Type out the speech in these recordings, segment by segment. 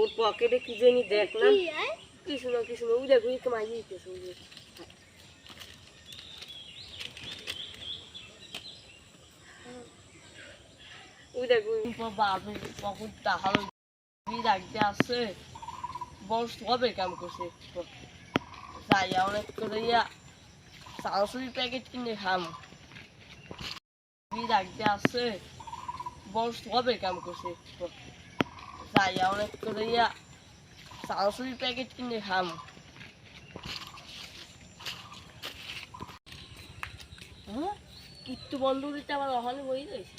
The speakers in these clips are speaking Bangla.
ওর পকেটে কি জানি দেখলাম কিছু না ওই দেখো এই কামাই দিতেছে ওই দেখো বাপে পকেট তাহলে রাখতে আসছে বস হবে কাম করছে যাই অনেক করে চাউসুরি প্যাকেট কিনে খাম রাখতে আসছে বস হবে কাম করছে যাই অনেক করে চাউসুরি প্যাকেট কিনে খাম হ্যাঁ কিট্টু বন্ধু দিতে আমার ওখানে বই রয়েছে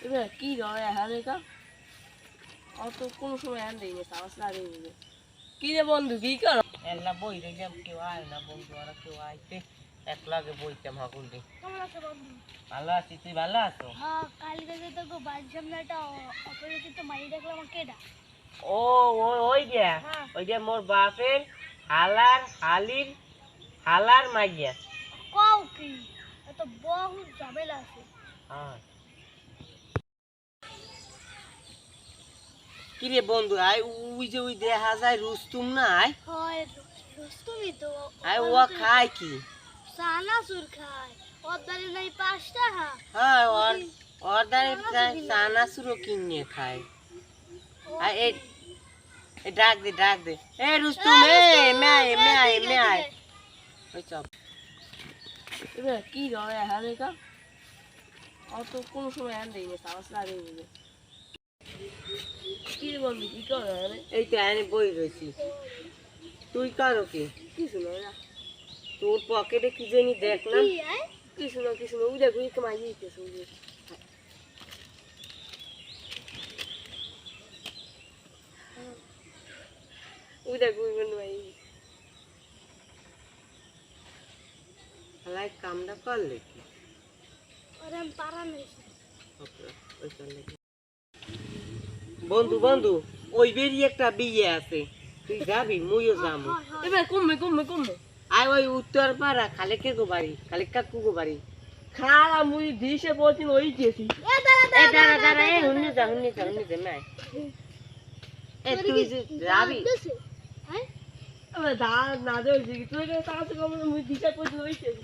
এবার কি রয় হ্যাঁ রেখা অত কোনো সময় হ্যান দেয়নি চাউস লাগিয়ে কি রে বন্ধু কি করো এলা বই রইলাম কেউ আয় না বন্ধু আর কেউ আইতে একলাগে বইতাম হাকুন্দি কেমন আছো বন্ধু? ভালো আছি তুই ভালো আছো হ্যাঁ কালকে যে তোকে বাড়ির সামনে একটা অপরিচিত মাই দেখলাম কেডা ও ওই যে হ্যাঁ। ওই যে মোর বাপের হালার মাইয়া কও কি এত বহুত ঝামেলা আছে হ্যাঁ কি রে বন্ধু আয় ওই যে ওই দেখা যায় রুস্তুম না আয় হয় রুস্তুমি তো আয় ও খায় কি সানাসুর খায় ওর দাঁড়িয়ে নাই 5 টাকা হ্যাঁ ওর দ্বারে চানাচুরও কিনে খায় আর এ ডাক দে এ রুস্তুম এ মে আয় ওই চপ এবার কি রয় হ্যাঁ রেখা অত কোনো সময় হ্যান দেয়নি চাউস লাগিয়ে কি রে বন্ধু কি করো এই তো এনে বই রয়েছি তুই কারো কি কিছু না তোর পকেটে কি জানি দেখলাম কি কিছু না ওই দেখো এই কামাই দিতেছে ওই দেখো ওই বন্ধু ভাই হালাই কামটা করলে কি ওরে আমি পারা নেছি ওই চলে বন্ধু ওই বেরি একটা বিয়ে আছে তুই যাবি মুইও যাবো এবার কমবে আয় ওই উত্তর পাড়া খালে কে গো বাড়ি খালে কাকু গো বাড়ি খালা মুই দিশে বলছি ওই গেছি এ দাঁড়া এ হুন্নি যা মাই এ তুই যে যাবি হ্যাঁ এবার দা না দেওয়া তুই তাড়াতাড়ি মুই দিশে বলছি ওই গেছি